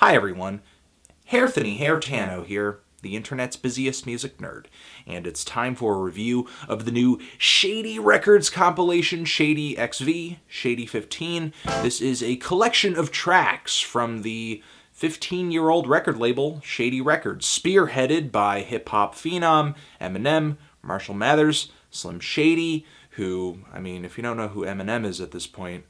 Hi everyone, Hairthany Hairtano here, the internet's busiest music nerd, and it's time for a review of the new Shady Records compilation, Shady XV, Shady 15. This is a collection of tracks from the 15-year-old record label, Shady Records, spearheaded by hip-hop phenom Eminem, Marshall Mathers, Slim Shady, who, if you don't know who Eminem is at this point,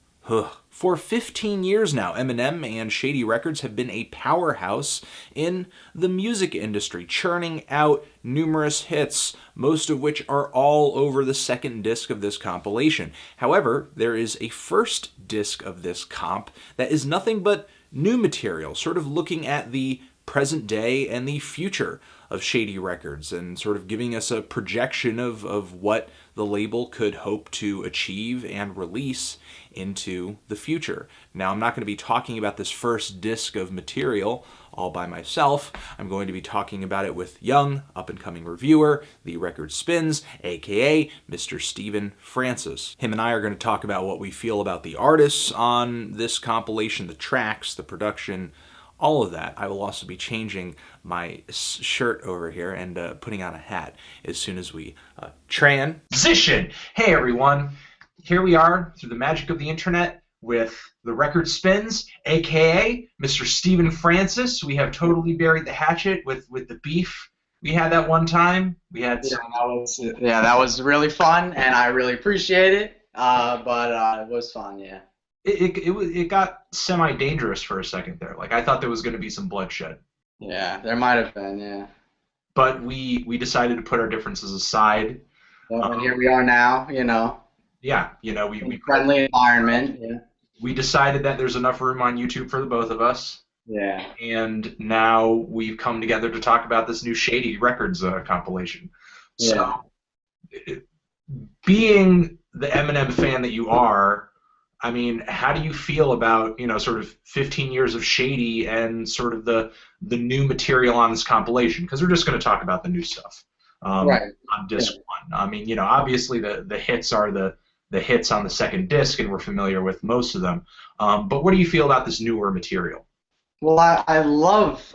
for 15 years now, Eminem and Shady Records have been a powerhouse in the music industry, churning out numerous hits, most of which are all over the second disc of this compilation. However, there is a first disc of this comp that is nothing but new material, sort of looking at the present day and the future of Shady Records and sort of giving us a projection of what the label could hope to achieve and release into the future. Now, I'm not going to be talking about this first disc of material all by myself. I'm going to be talking about it with young, up-and-coming reviewer, TheRecordSpins, a.k.a. Mr. Steven Francis. Him and I are going to talk about what we feel about the artists on this compilation, the tracks, the production, all of that. I will also be changing my shirt over here and putting on a hat as soon as we transition. Hey everyone, here we are through the magic of the internet with the Record Spins, a.k.a. Mr. Steven Francis. We have totally buried the hatchet with the beef we had that one time. We had that was really fun, and I really appreciate it. But it was fun, yeah. It got semi-dangerous for a second there. Like, I thought there was going to be some bloodshed. Yeah, there might have been, yeah. But we decided to put our differences aside. Well, and here we are now, you know. Yeah, we friendly environment, yeah. We decided that there's enough room on YouTube for the both of us. Yeah. And now we've come together to talk about this new Shady Records compilation. Yeah. So, being the Eminem fan that you are, how do you feel about, sort of 15 years of Shady and sort of the new material on this compilation? Because we're just going to talk about the new stuff right. on disc one. Obviously the hits are the hits on the second disc, and we're familiar with most of them. But what do you feel about this newer material? Well, I love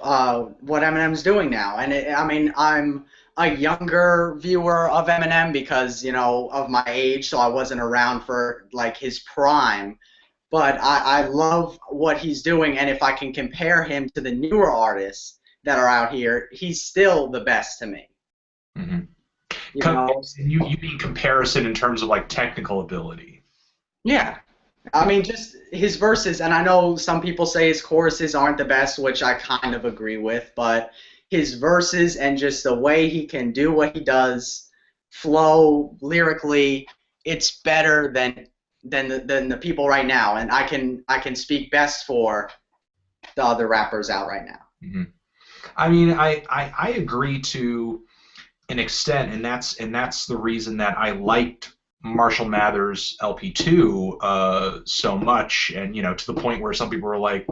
what Eminem's doing now. And, I'm a younger viewer of Eminem because, of my age, so I wasn't around for, like, his prime. But I love what he's doing, and if I can compare him to the newer artists that are out here, he's still the best to me. Mm-hmm. You mean comparison in terms of, like, technical ability? Yeah. Just his verses, and I know some people say his choruses aren't the best, which I kind of agree with, but his verses and just the way he can do what he does, flow lyrically, it's better than the people right now, and I can speak best for the other rappers out right now. Mm-hmm. I agree to an extent, and that's the reason that I liked Marshall Mathers LP2 so much, and to the point where some people were like,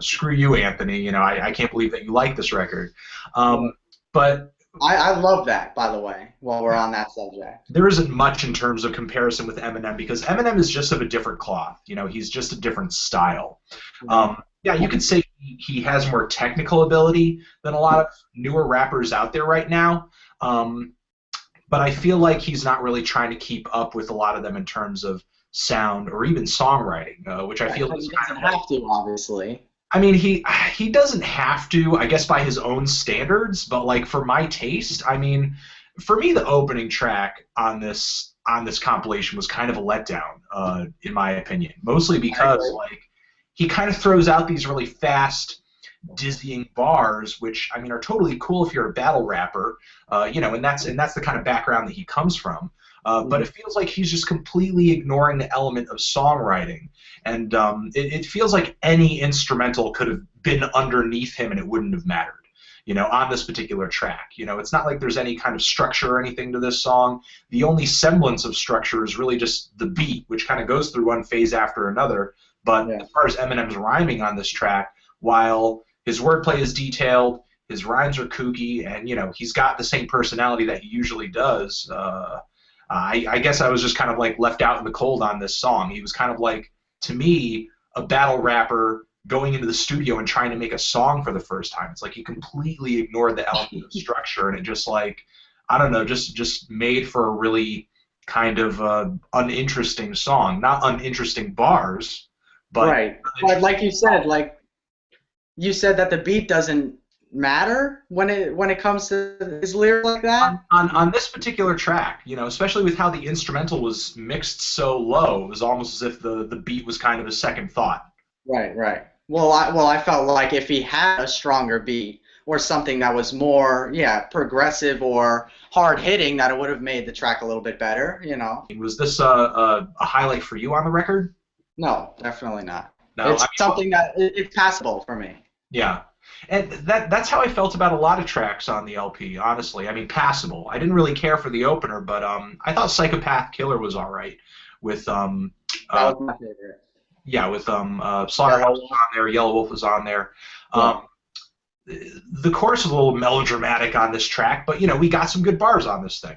screw you, Anthony, I can't believe that you like this record. But I love that, by the way, while we're on that subject. There isn't much in terms of comparison with Eminem because Eminem is just of a different cloth. He's just a different style. Yeah, you could say he has more technical ability than a lot of newer rappers out there right now. But I feel like he's not really trying to keep up with a lot of them in terms of sound or even songwriting, which I feel he doesn't have to, obviously. He doesn't have to, I guess, by his own standards. But like for my taste, for me, the opening track on this compilation was kind of a letdown, in my opinion. Mostly because like he kind of throws out these really fast, dizzying bars, which are totally cool if you're a battle rapper, and that's the kind of background that he comes from. But it feels like he's just completely ignoring the element of songwriting, and it feels like any instrumental could have been underneath him and it wouldn't have mattered, on this particular track. It's not like there's any kind of structure or anything to this song. The only semblance of structure is really just the beat, which kind of goes through one phase after another. But as far as Eminem's rhyming on this track, while his wordplay is detailed, his rhymes are kooky, and he's got the same personality that he usually does. I guess I was just kind of like left out in the cold on this song. He was kind of like, to me, a battle rapper going into the studio and trying to make a song for the first time. It's like he completely ignored the element of structure, and it just like, I don't know, just made for a really kind of uninteresting song. Not uninteresting bars, but Right. But like you said that the beat doesn't matter when it comes to his lyrics like that. on this particular track, you know, especially with how the instrumental was mixed so low, it was almost as if the beat was kind of a second thought. Right, right. Well, I felt like if he had a stronger beat or something that was more, yeah, progressive or hard hitting, that it would have made the track a little bit better, you know. Was this a highlight for you on the record? No, definitely not. No, It's I mean, something that it's passable for me. yeah. And that's how I felt about a lot of tracks on the LP, honestly. I mean, passable. I didn't really care for the opener, but I thought Psychopath Killer was all right with That was my favorite. yeah, with Slaughterhouse was on there, Yellow Wolf was on there. Yeah. The chorus is a little melodramatic on this track, but you know, we got some good bars on this thing.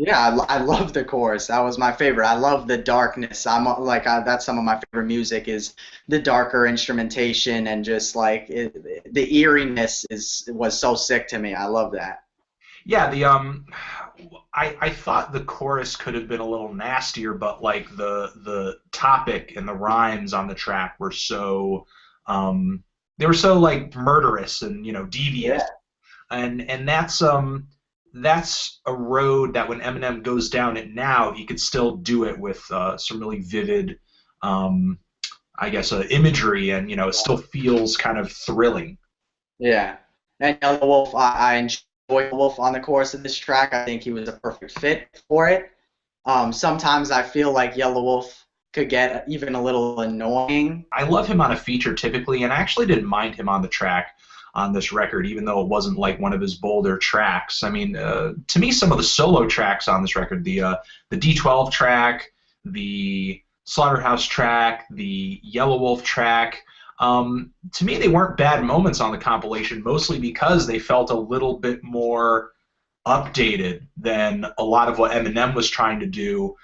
Yeah, I love the chorus. That was my favorite. I love the darkness. That's some of my favorite music is the darker instrumentation and just like the eeriness was so sick to me. I love that. Yeah, I thought the chorus could have been a little nastier, but like the topic and the rhymes on the track were so they were so like murderous and, you know, devious. Yeah. And that's a road that when Eminem goes down it now, he could still do it with some really vivid, I guess, imagery, and you know, it still feels kind of thrilling. Yeah. And Yellow Wolf, I enjoy Yellow Wolf on the chorus of this track. I think he was a perfect fit for it. Sometimes I feel like Yellow Wolf could get even a little annoying. I love him on a feature typically, and I actually didn't mind him on the track on this record, even though it wasn't like one of his bolder tracks. I mean, to me, some of the solo tracks on this record, the D12 track, the Slaughterhouse track, the Yellow Wolf track, to me, they weren't bad moments on the compilation, mostly because they felt a little bit more updated than a lot of what Eminem was trying to do,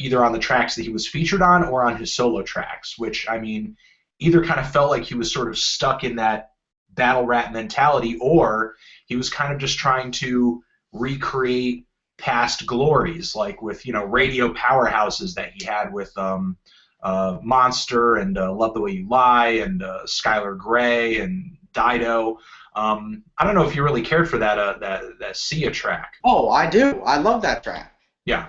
either on the tracks that he was featured on or on his solo tracks, which, I mean, either kind of felt like he was sort of stuck in that battle rap mentality, or he was kind of just trying to recreate past glories, like with, you know, radio powerhouses that he had with Monster and Love the Way You Lie and Skylar Grey and Dido. I don't know if you really cared for that Sia track. Oh, I do. I love that track. Yeah.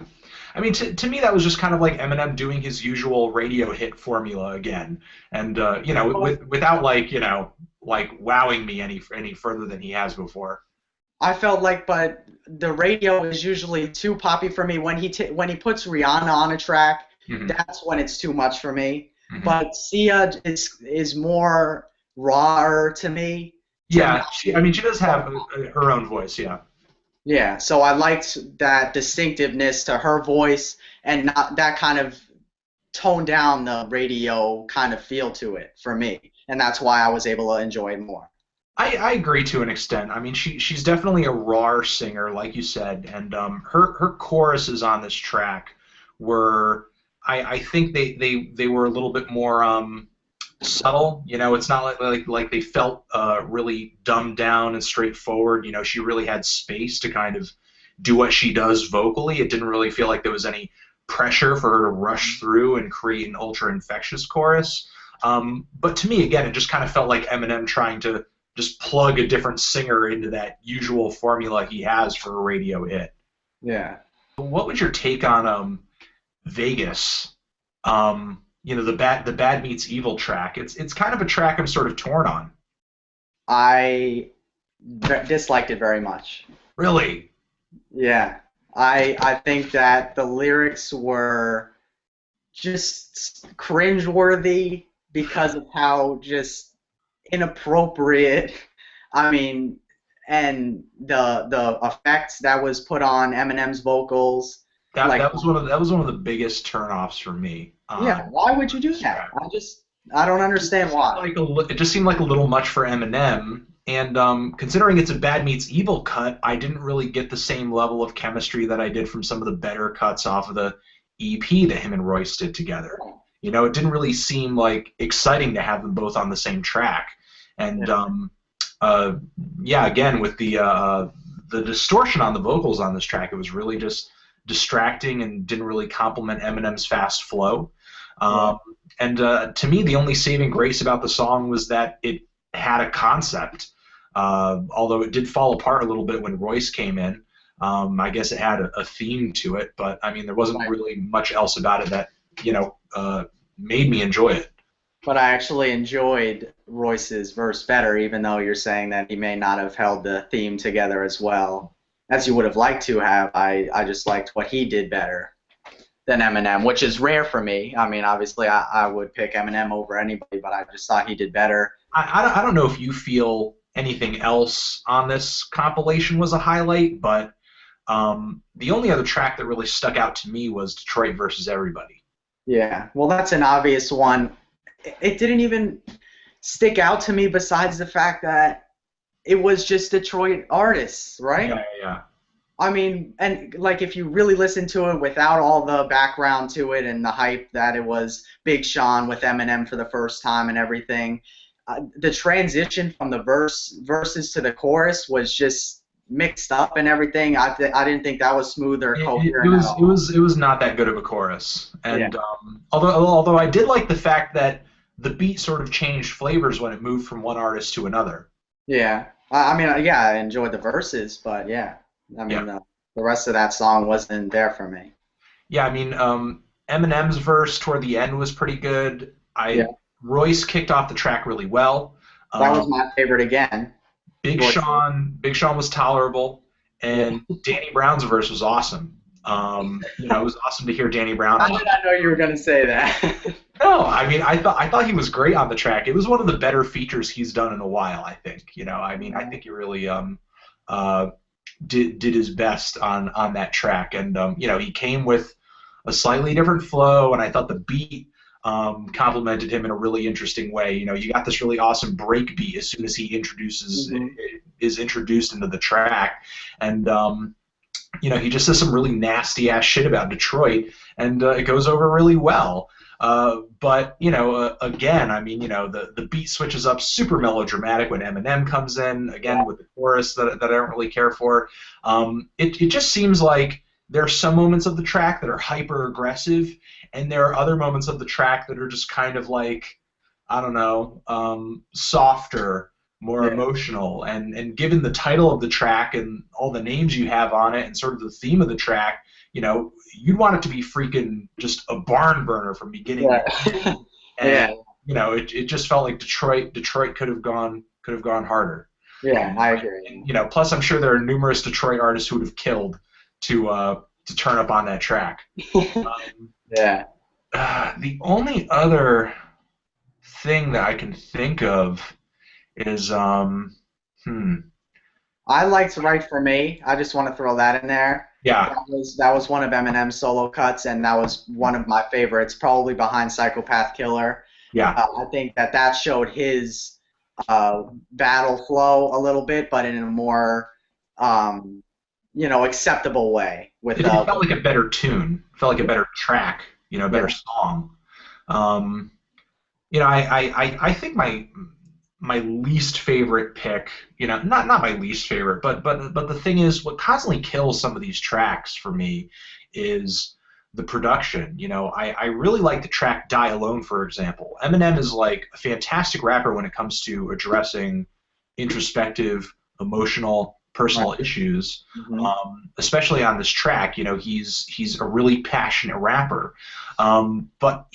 I mean, to me, that was just kind of like Eminem doing his usual radio hit formula again, and you know, without like, you know, like wowing me any further than he has before. I felt like, but the radio is usually too poppy for me. When he puts Rihanna on a track, Mm-hmm. that's when it's too much for me. Mm-hmm. But Sia is more raw to me. Yeah, I mean, she does have her own voice, yeah. Yeah, so I liked that distinctiveness to her voice and not that kind of toned down the radio kind of feel to it for me, and that's why I was able to enjoy it more. I agree to an extent. I mean, she's definitely a raw singer, like you said, and her choruses on this track were, I think they were a little bit more subtle. You know, it's not like they felt really dumbed down and straightforward. You know, she really had space to kind of do what she does vocally. It didn't really feel like there was any pressure for her to rush through and create an ultra infectious chorus. But to me, again, it just kind of felt like Eminem trying to just plug a different singer into that usual formula he has for a radio hit. Yeah. What was your take on Vegas? You know, the Bad Meets Evil track. It's kind of a track I'm sort of torn on. I disliked it very much. Really? Yeah. I think that the lyrics were just cringeworthy because of how just inappropriate. I mean, and the effects that was put on Eminem's vocals. That was one of the biggest turnoffs for me. Yeah, why would you do that? I don't understand why. It just seemed like a little much for Eminem, and considering it's a Bad Meets Evil cut, I didn't really get the same level of chemistry that I did from some of the better cuts off of the EP that him and Royce did together. You know, it didn't really seem like exciting to have them both on the same track. And uh, yeah, again with the distortion on the vocals on this track, it was really just distracting and didn't really complement Eminem's fast flow. Um, and to me, the only saving grace about the song was that it had a concept. Although it did fall apart a little bit when Royce came in. I guess it had a theme to it, but I mean, there wasn't really much else about it that, you know, made me enjoy it. But I actually enjoyed Royce's verse better, even though you're saying that he may not have held the theme together as well as you would have liked to have. I just liked what he did better than Eminem, which is rare for me. I mean, obviously, I would pick Eminem over anybody, but I just thought he did better. I don't know if you feel anything else on this compilation was a highlight, but the only other track that really stuck out to me was Detroit versus Everybody. Yeah, well, that's an obvious one. It didn't even stick out to me besides the fact that it was just Detroit artists, right? Yeah. I mean, and like if you really listen to it without all the background to it and the hype that it was Big Sean with Eminem for the first time and everything, the transition from the verses to the chorus was just mixed up and everything. I didn't think that was smooth or coherent. It was not that good of a chorus, and although I did like the fact that the beat sort of changed flavors when it moved from one artist to another. Yeah, I mean, yeah, I enjoyed the verses, but yeah, I mean, the rest of that song wasn't there for me. Yeah, I mean, Eminem's verse toward the end was pretty good. Royce kicked off the track really well. That was my favorite again. Big Sean was tolerable, and Danny Brown's verse was awesome. You know, it was awesome to hear Danny Brown. How did I know you were going to say that? No, I mean, I thought he was great on the track. It was one of the better features he's done in a while, I think. You know, I mean, I think he really did his best on that track, and you know, he came with a slightly different flow, and I thought the beat complimented him in a really interesting way. You know, you got this really awesome break beat as soon as he is introduced into the track, and you know, he just says some really nasty ass shit about Detroit, and it goes over really well. But you know, again, I mean, you know, the beat switches up super melodramatic when Eminem comes in again with the chorus that I don't really care for. It just seems like there are some moments of the track that are hyper aggressive, and there are other moments of the track that are just kind of like, I don't know, softer, more emotional. And given the title of the track and all the names you have on it and sort of the theme of the track, you know, you'd want it to be freaking just a barn burner from beginning to end. And, you know, it just felt like Detroit could have gone harder. Yeah, I agree. And, you know, plus I'm sure there are numerous Detroit artists who would have killed to turn up on that track. The only other thing that I can think of is I liked Right For Me. I just want to throw that in there. Yeah. That was one of Eminem's solo cuts, and that was one of my favorites, probably behind Psychopath Killer. Yeah. I think that showed his battle flow a little bit, but in a more you know, acceptable way. With it felt like a better tune. It felt like a better track. You know, a better song. You know, I think my least favorite pick, you know, not my least favorite, but the thing is, what constantly kills some of these tracks for me is the production. You know, I really like the track Die Alone, for example. Eminem is like a fantastic rapper when it comes to addressing introspective, emotional, personal issues, especially on this track. You know, he's a really passionate rapper, but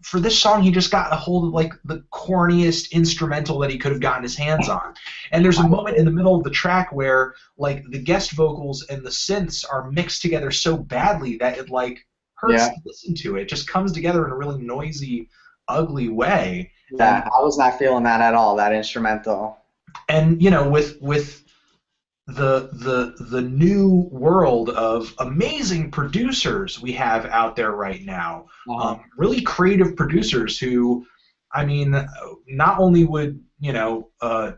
for this song he just got a hold of like the corniest instrumental that he could have gotten his hands on, and there's a moment in the middle of the track where like the guest vocals and the synths are mixed together so badly that it like hurts to listen to. It just comes together in a really noisy, ugly way. Yeah, I was not feeling that at all, that instrumental. And you know, with the new world of amazing producers we have out there right now, really creative producers who, I mean, not only would, you know,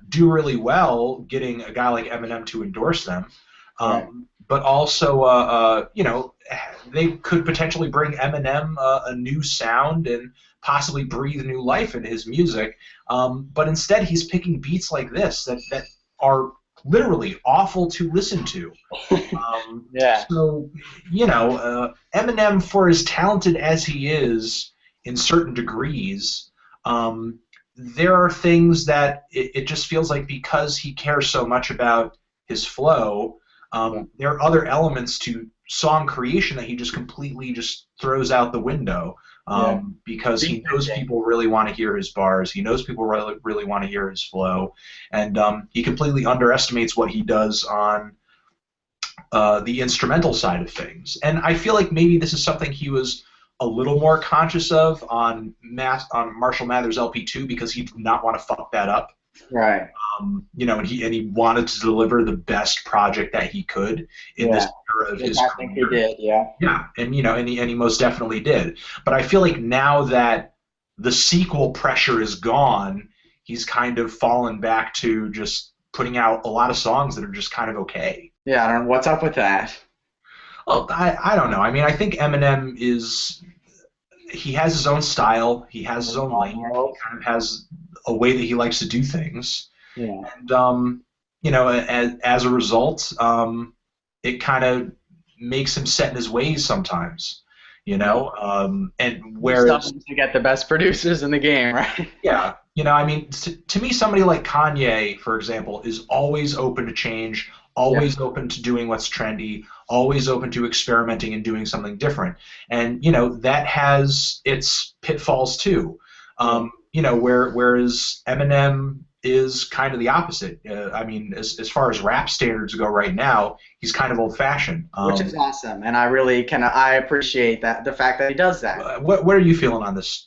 do really well getting a guy like Eminem to endorse them, but also, you know, they could potentially bring Eminem a new sound and possibly breathe new life into his music. But instead, he's picking beats like this that are literally awful to listen to. Yeah. So, Eminem, for as talented as he is in certain degrees, there are things that it just feels like because he cares so much about his flow, there are other elements to song creation that he just completely just throws out the window because he knows people really want to hear his bars. He knows people really, really want to hear his flow, and he completely underestimates what he does on the instrumental side of things. And I feel like maybe this is something he was a little more conscious of on Marshall Mathers LP2 because he did not want to fuck that up. Right. And he wanted to deliver the best project that he could in this era of his career. I think he did, yeah. Yeah, and he most definitely did. But I feel like now that the sequel pressure is gone, he's kind of fallen back to just putting out a lot of songs that are just kind of okay. Yeah, I don't know. What's up with that? Well, I don't know. I mean, I think Eminem he has his own style. He has his own lane. He kind of has a way that he likes to do things. Yeah. And, as a result, it kind of makes him set in his ways sometimes, and whereas to get the best producers in the game, right? Yeah. I mean, to me, somebody like Kanye, for example, is always open to change, always open to doing what's trendy, always open to experimenting and doing something different. And, that has its pitfalls too. Whereas Eminem is kind of the opposite. I mean, as far as rap standards go right now, he's kind of old-fashioned. Which is awesome, and I really I appreciate the fact that he does that. What are you feeling on this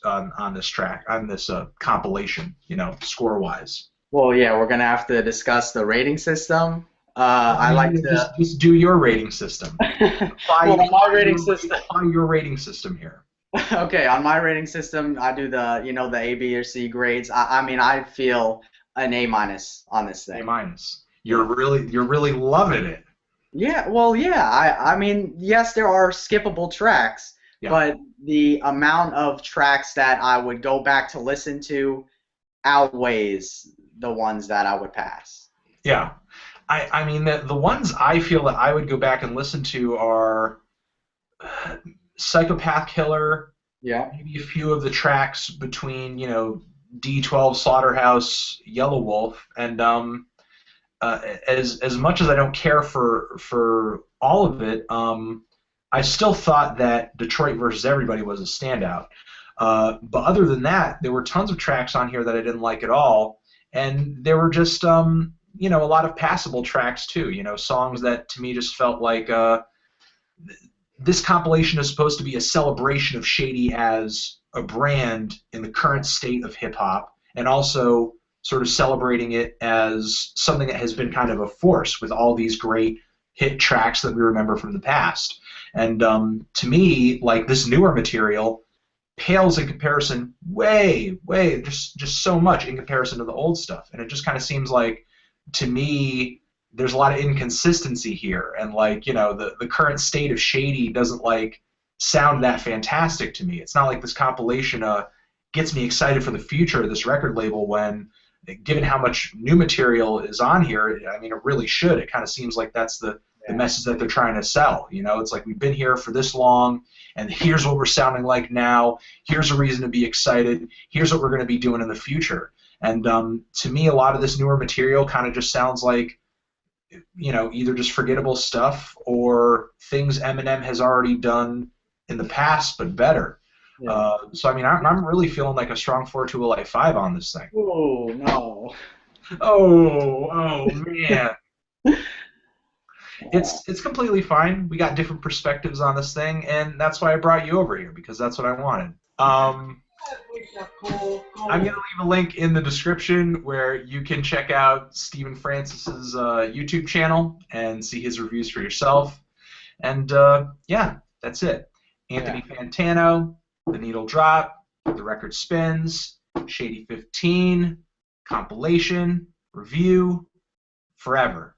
track, on this compilation, score-wise? Well, yeah, we're gonna have to discuss the rating system. I like to just do your rating system. My rating system. Apply your rating system here. Okay, on my rating system, I do the the A, B, or C grades. I mean, I feel an A- on this thing. A-. You're really loving it. Yeah, well, yeah. I mean, yes, there are skippable tracks, but the amount of tracks that I would go back to listen to outweighs the ones that I would pass. Yeah. I mean, the ones I feel that I would go back and listen to are Psychopath Killer, maybe a few of the tracks between, D12 Slaughterhouse, Yellow Wolf, and as much as I don't care for all of it, I still thought that Detroit versus Everybody was a standout. But other than that, there were tons of tracks on here that I didn't like at all, and there were just a lot of passable tracks too. Songs that to me just felt like this compilation is supposed to be a celebration of Shady as a brand in the current state of hip-hop, and also sort of celebrating it as something that has been kind of a force with all these great hit tracks that we remember from the past. And to me, like, this newer material pales in comparison just so much in comparison to the old stuff. And it just kind of seems like, to me, there's a lot of inconsistency here, and the current state of Shady doesn't sound that fantastic to me. It's not like this compilation gets me excited for the future of this record label when, given how much new material is on here, I mean, it really should. It kind of seems like that's the message that they're trying to sell. It's like, we've been here for this long, and here's what we're sounding like now. Here's a reason to be excited. Here's what we're going to be doing in the future. And to me, a lot of this newer material kind of just sounds like, either just forgettable stuff or things Eminem has already done in the past, but better. Yeah. So I mean, I'm really feeling like a strong 4-2 Life 5 on this thing. Oh no. Oh man. It's completely fine. We got different perspectives on this thing, and that's why I brought you over here, because that's what I wanted. I'm going to leave a link in the description where you can check out Stephen Francis's YouTube channel and see his reviews for yourself. And yeah, that's it. Anthony Fantano, The Needle Drop, The Record Spins, Shady 15, compilation, review, forever.